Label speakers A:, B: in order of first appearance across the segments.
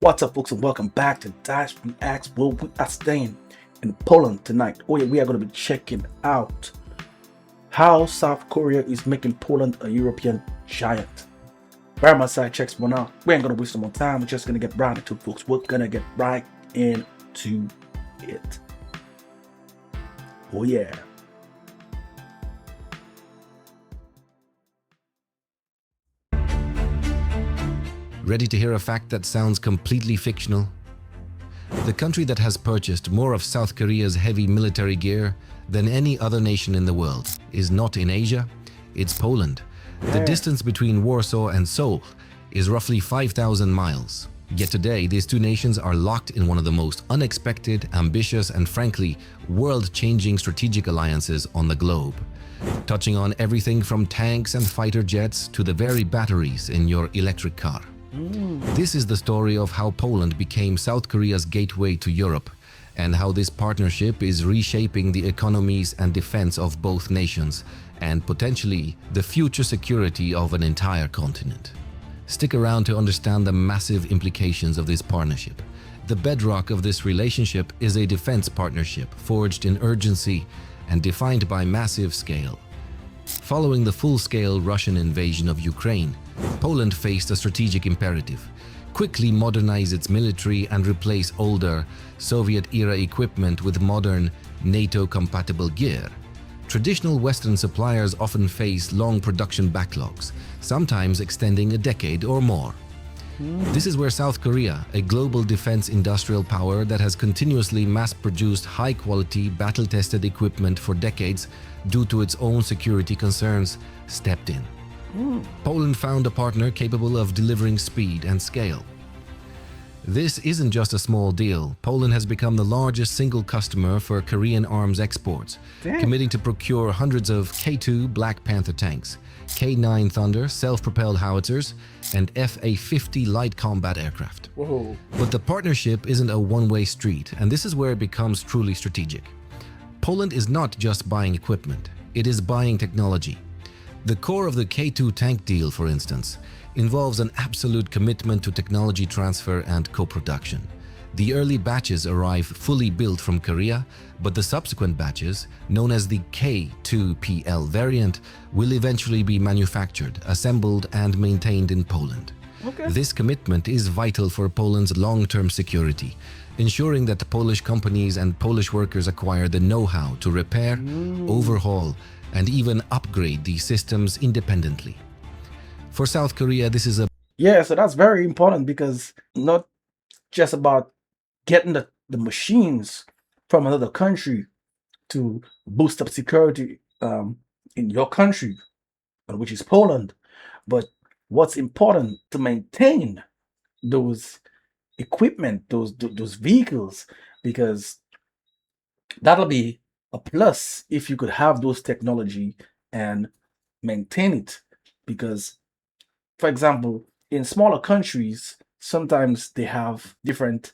A: What's up, folks, and welcome back to Dyce Reacts, where we are staying in Poland tonight. Oh yeah, we are going to be checking out how South Korea is making Poland a European giant. By my side checks one out. We ain't going to waste no more time. We're just going to get right into it, folks. We're going to get right into it. Oh yeah.
B: Ready to hear a fact that sounds completely fictional? The country that has purchased more of South Korea's heavy military gear than any other nation in the world is not in Asia, it's Poland. The distance between Warsaw and Seoul is roughly 5,000 miles. Yet today, these two nations are locked in one of the most unexpected, ambitious, and frankly, world-changing strategic alliances on the globe, touching on everything from tanks and fighter jets to the very batteries in your electric car. This is the story of how Poland became South Korea's gateway to Europe and how this partnership is reshaping the economies and defense of both nations and potentially the future security of an entire continent. Stick around to understand the massive implications of this partnership. The bedrock of this relationship is a defense partnership forged in urgency and defined by massive scale. Following the full-scale Russian invasion of Ukraine, Poland faced a strategic imperative: quickly modernize its military and replace older, Soviet-era equipment with modern, NATO-compatible gear. Traditional Western suppliers often face long production backlogs, sometimes extending a decade or more. This is where South Korea, a global defense industrial power that has continuously mass-produced high-quality, battle-tested equipment for decades due to its own security concerns, stepped in. Poland found a partner capable of delivering speed and scale. This isn't just a small deal. Poland has become the largest single customer for Korean arms exports, committing to procure hundreds of K2 Black Panther tanks, K9 Thunder self-propelled howitzers, and FA-50 light combat aircraft.
A: Whoa.
B: But the partnership isn't a one-way street, and this is where it becomes truly strategic. Poland is not just buying equipment, it is buying technology. The core of the K2 tank deal, for instance, involves an absolute commitment to technology transfer and co-production. The early batches arrive fully built from Korea, but the subsequent batches, known as the K2PL variant, will eventually be manufactured, assembled, and maintained in Poland. This commitment is vital for Poland's long-term security, ensuring that Polish companies and Polish workers acquire the know-how to repair, overhaul, and even upgrade these systems independently. For South Korea, this is a
A: Yeah, so that's very important because not just about getting the machines from another country to boost up security in your country, which is Poland, but what's important to maintain those equipment, those vehicles, because that'll be a plus if you could have those technology and maintain it. Because, for example, in smaller countries, sometimes they have different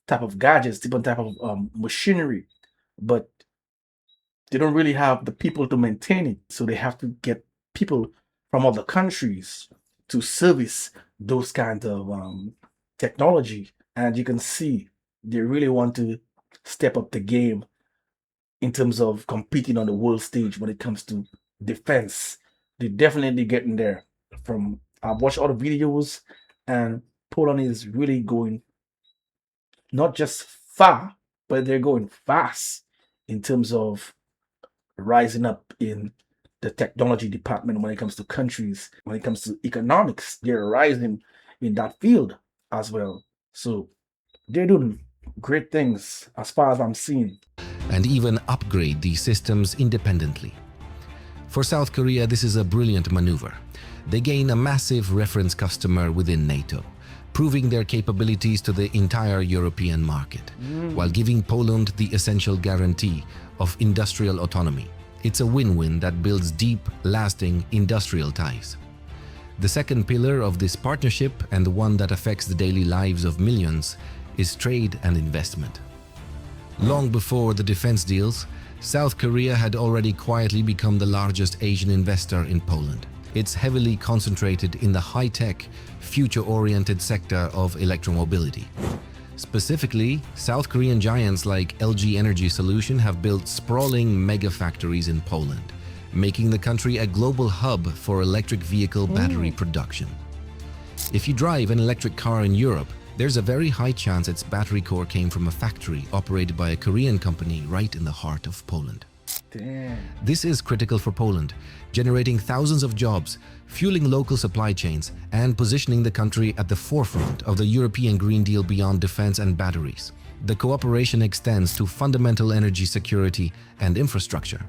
A: type of gadgets, different type of machinery, but they don't really have the people to maintain it. So they have to get people from other countries to service those kind of technology. And you can see they really want to step up the game in terms of competing on the world stage when it comes to defense. They're definitely getting there. From I've watched all the videos, and Poland is really going not just far, but they're going fast in terms of rising up in the technology department when it comes to countries, when it comes to economics. They're rising in that field as well. So they're doing great things as far as I'm seeing.
B: and even upgrade these systems independently. For South Korea, this is a brilliant maneuver. They gain a massive reference customer within NATO, proving their capabilities to the entire European market, while giving Poland the essential guarantee of industrial autonomy. It's a win-win that builds deep, lasting industrial ties. The second pillar of this partnership, and the one that affects the daily lives of millions, is trade and investment. Long before the defense deals, South Korea had already quietly become the largest Asian investor in Poland. It's heavily concentrated in the high-tech, future-oriented sector of electromobility. Specifically, South Korean giants like LG Energy Solution have built sprawling mega factories in Poland, making the country a global hub for electric vehicle battery production. If you drive an electric car in Europe, there's a very high chance its battery core came from a factory operated by a Korean company right in the heart of Poland.
A: Damn.
B: This is critical for Poland, generating thousands of jobs, fueling local supply chains, and positioning the country at the forefront of the European Green Deal beyond defense and batteries. The cooperation extends to fundamental energy security and infrastructure.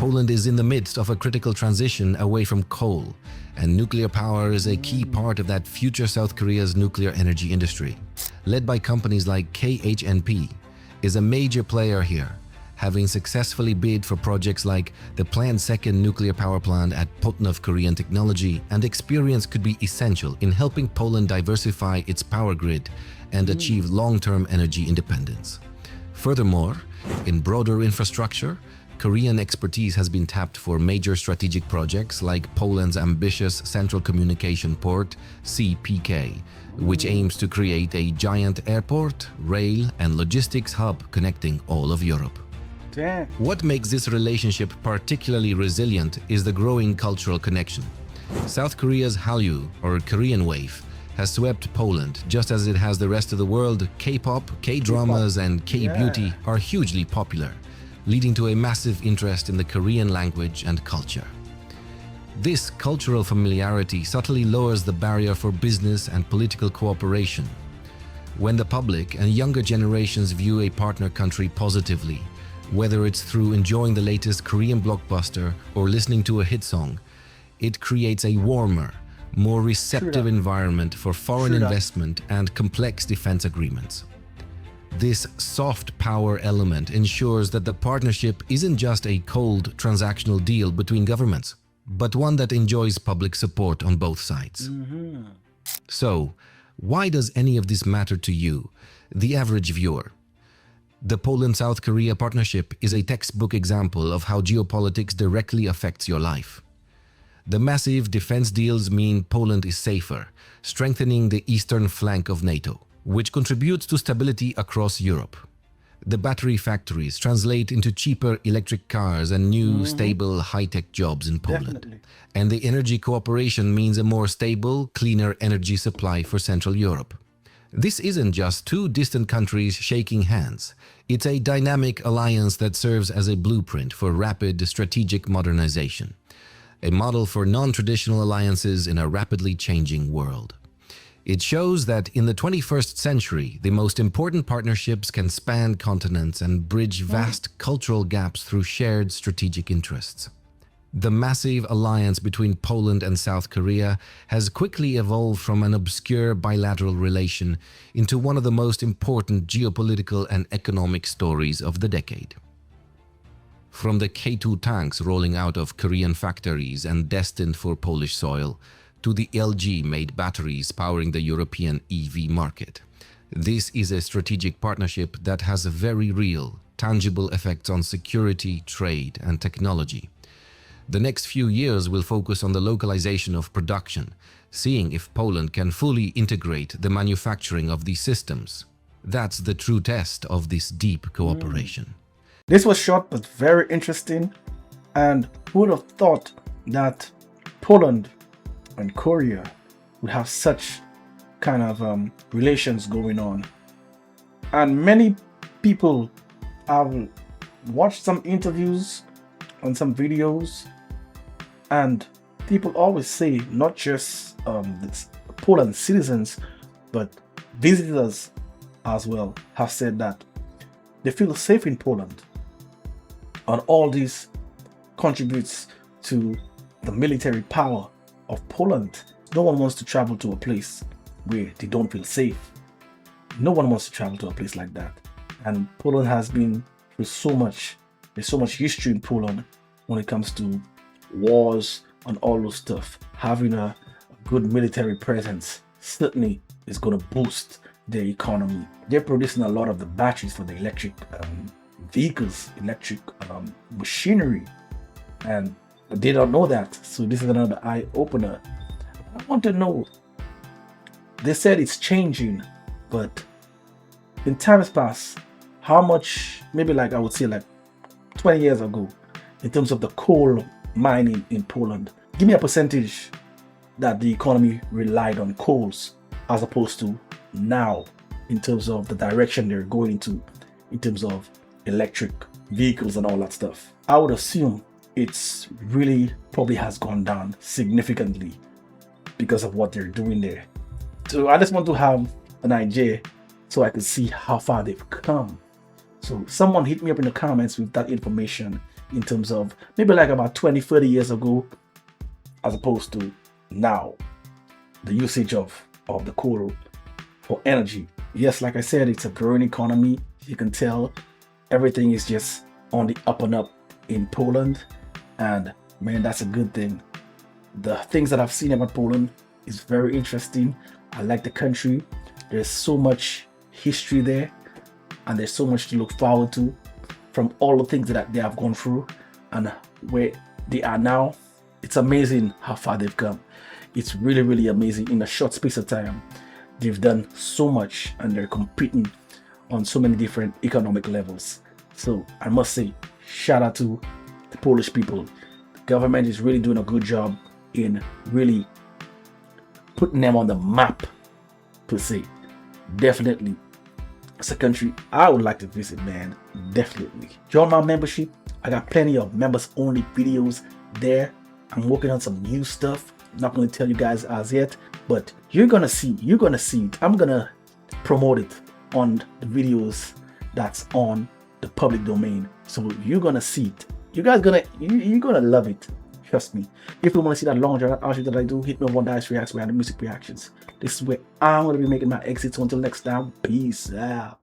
B: Poland is in the midst of a critical transition away from coal, and nuclear power is a key part of that future South Korea's nuclear energy industry. Led by companies like KHNP, is a major player here, having successfully bid for projects like the planned second nuclear power plant at Putnov Korean Technology, and experience could be essential in helping Poland diversify its power grid and achieve long-term energy independence. Furthermore, in broader infrastructure, Korean expertise has been tapped for major strategic projects like Poland's ambitious Central Communication Port, CPK, which aims to create a giant airport, rail, and logistics hub connecting all of Europe.
A: Damn.
B: What makes this relationship particularly resilient is the growing cultural connection. South Korea's Hallyu, or Korean wave, has swept Poland just as it has the rest of the world. K-pop, K-dramas, and K-beauty are hugely popular, leading to a massive interest in the Korean language and culture. This cultural familiarity subtly lowers the barrier for business and political cooperation. When the public and younger generations view a partner country positively, whether it's through enjoying the latest Korean blockbuster or listening to a hit song, it creates a warmer, more receptive environment for foreign investment and complex defense agreements. This soft power element ensures that the partnership isn't just a cold transactional deal between governments, but one that enjoys public support on both sides. So, why does any of this matter to you, the average viewer? The Poland-South Korea partnership is a textbook example of how geopolitics directly affects your life. The massive defense deals mean Poland is safer, strengthening the eastern flank of NATO, which contributes to stability across Europe. The battery factories translate into cheaper electric cars and new, stable, high-tech jobs in Poland.
A: Definitely.
B: And the energy cooperation means a more stable, cleaner energy supply for Central Europe. This isn't just two distant countries shaking hands. It's a dynamic alliance that serves as a blueprint for rapid strategic modernization, a model for non-traditional alliances in a rapidly changing world. It shows that in the 21st century, the most important partnerships can span continents and bridge vast cultural gaps through shared strategic interests. The massive alliance between Poland and South Korea has quickly evolved from an obscure bilateral relation into one of the most important geopolitical and economic stories of the decade. From the K2 tanks rolling out of Korean factories and destined for Polish soil, to the LG-made batteries powering the European EV market, this is a strategic partnership that has very real, tangible effects on security, trade, and technology. The next few years will focus on the localization of production, seeing if Poland can fully integrate the manufacturing of these systems. That's the true test of this deep cooperation.
A: This was short but very interesting, and who would have thought that Poland and Korea would have such kind of relations going on. And many people have watched some interviews and some videos, and people always say, not just this Poland citizens, but visitors as well have said that they feel safe in Poland. And all this contributes to the military power of Poland. No one wants to travel to a place where they don't feel safe. No one wants to travel to a place like that. And Poland has been through so much. There's so much history in Poland when it comes to wars and all those stuff. Having a good military presence certainly is going to boost their economy. They're producing a lot of the batteries for the electric vehicles, electric machinery, and they don't know that. So this is another eye opener. I want to know, They said it's changing, but in times past, how much, maybe like I would say like 20 years ago, in terms of the coal mining in Poland, give me a percentage that the economy relied on coals as opposed to now, in terms of the direction they're going into, in terms of electric vehicles and all that stuff. I would assume it's really probably has gone down significantly because of what they're doing there. So I just want to have an idea so I can see how far they've come. So someone hit me up in the comments with that information in terms of maybe like about 20-30 years ago as opposed to now, the usage of the coal for energy. Yes, like I said, it's a growing economy. You can tell everything is just on the up and up in Poland, and man, that's a good thing. The things that I've seen about Poland is very interesting. I like the country. There's so much history there, and there's so much to look forward to from all the things that they have gone through and where they are now. It's amazing how far they've come. It's really, really amazing. In a short space of time, they've done so much and they're competing on so many different economic levels. So I must say, shout out to the Polish people. The government is really doing a good job in really putting them on the map, per se. Definitely, it's a country I would like to visit, man. Definitely. Join my membership. I got plenty of members only videos there. I'm working on some new stuff. Not going to tell you guys as yet, but you're gonna see it. I'm gonna promote it on the videos that's on the public domain, so you're gonna see it. You guys you're gonna love it, trust me. If you want to see that long drawn outro that I do, hit me up on Dyce Reacts, where I do music reactions. This is where I'm gonna be making my exit. So until next time, peace out.